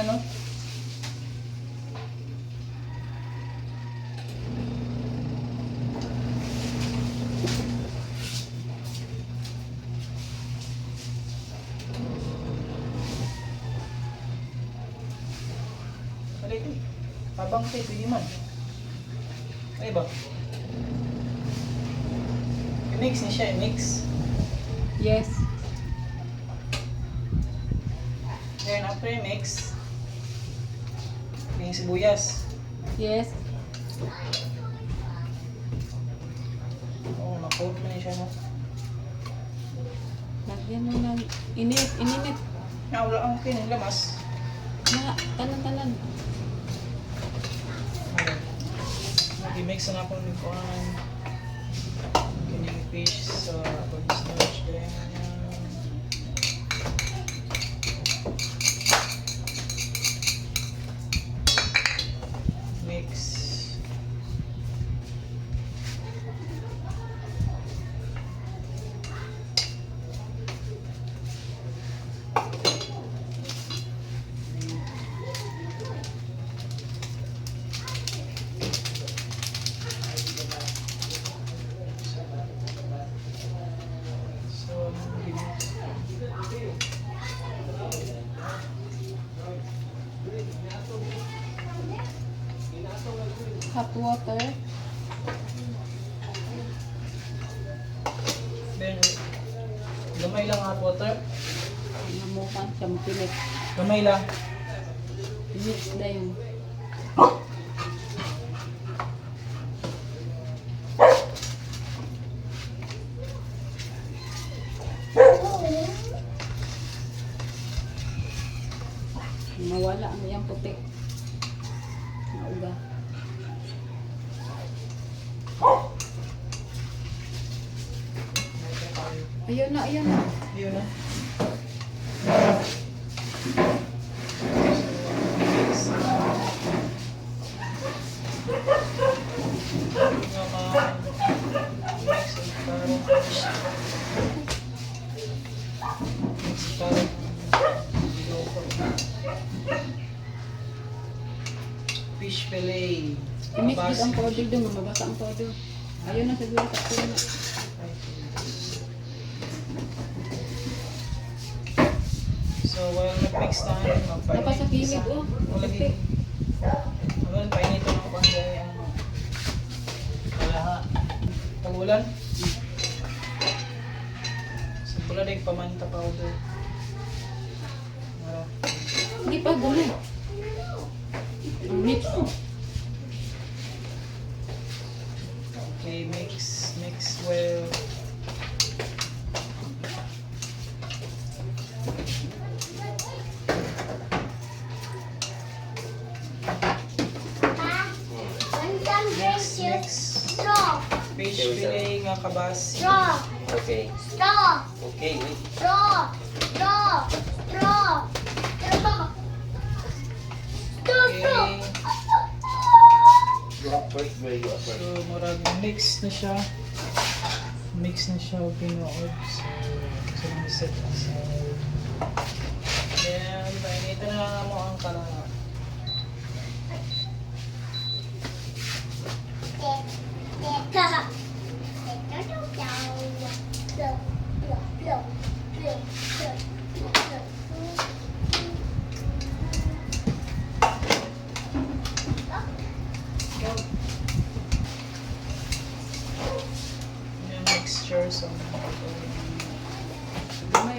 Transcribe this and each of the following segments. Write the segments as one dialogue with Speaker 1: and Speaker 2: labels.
Speaker 1: na, no? Ito. Habang tayo, pwede man. Ay ba? I-mix niya siya, i-mix.
Speaker 2: Yes.
Speaker 1: Then after i-mix, yung sibuyas.
Speaker 2: Yes.
Speaker 1: Oo, ma-coat mo na siya, no?
Speaker 2: Lagyan mo ng init.
Speaker 1: Wala ang lamas.
Speaker 2: Na, tanan.
Speaker 1: Nag-mix na ako ng kuhan. Kanyang fish sa cornstarch. Mix.
Speaker 2: Hot water.
Speaker 1: Then, gamay lang hot water.
Speaker 2: Namukan siya mapilit.
Speaker 1: Gamay lang.
Speaker 2: Mix na yun. Mawala ang iyang putik. Nauga. Ayun na.
Speaker 1: Yun na. Fish fillet.
Speaker 2: I-mix din ang powder doon. Mabasa ang powder. Ayun na siguro. Sakto na.
Speaker 1: So, while nag-mix tayo,
Speaker 2: Dapat sa kilid, oh.
Speaker 1: Lagi. Ngayon, painito ng panggay ang kalaha. Tagulan. Simpula din pamanta powder.
Speaker 2: Hindi pa gulo. Mix.
Speaker 1: Okay, mix well. Mix. Fish fillet nga kabasi.
Speaker 3: Okay. Okay, wait.
Speaker 1: Okay.
Speaker 3: Go up first, where you up first?
Speaker 1: So, murag mix na siya. Mix na siya o pinuod. So, set aside. Then, painito na lang mo ang kalaha. Yung mixture sa
Speaker 2: May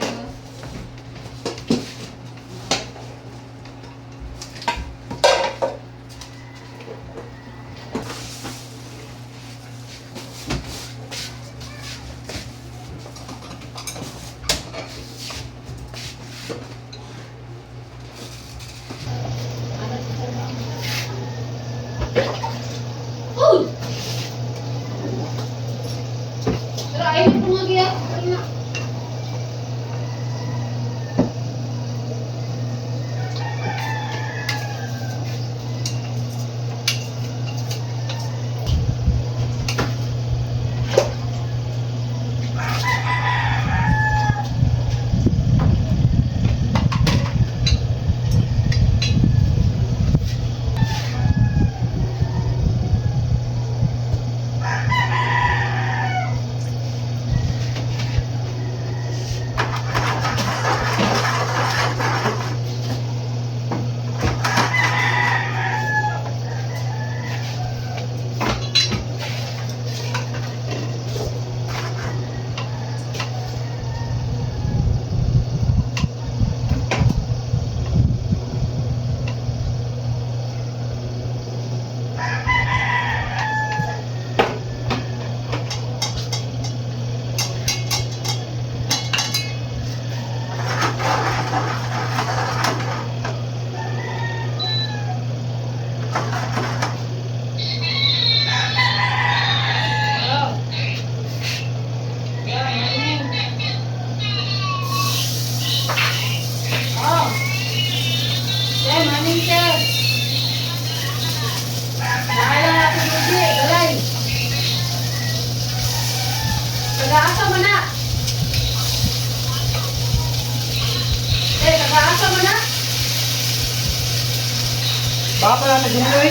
Speaker 1: Baka pala nag-enjoy.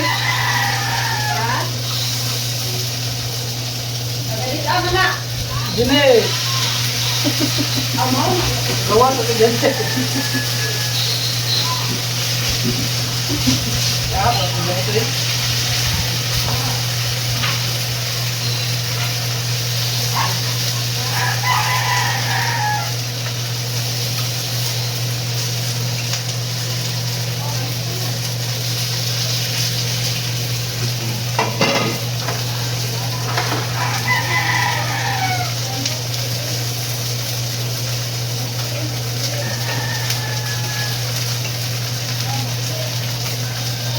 Speaker 1: Gini. Gawa sa tigyan. Ya, ganito eh.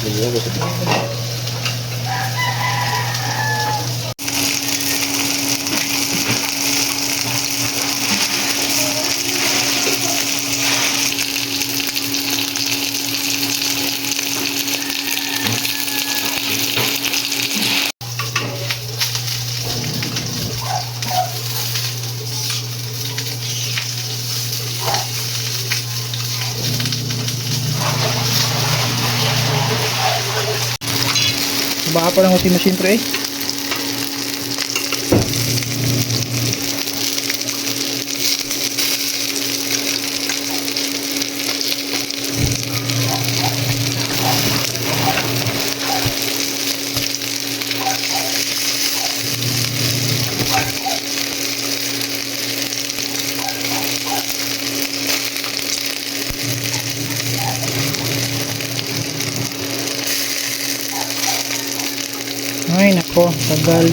Speaker 3: Bigyan ko sa
Speaker 1: Baka pa lang washing machine pre. Ay nako, tagal.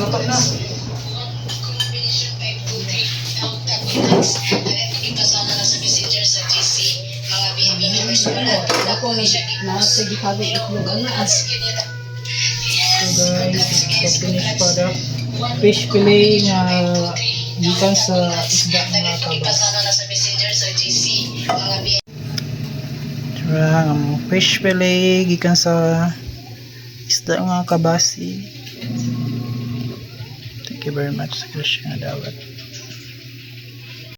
Speaker 1: luto na.
Speaker 2: Ako na-sige kagay itlog. Ano as?
Speaker 1: So guys, so finish product. Fish fillet nga gikan sa isda nga kabas. Tara, nga mo fish fillet gikan sa isda nga kabasi. Thank you very much sa Christian Dawat.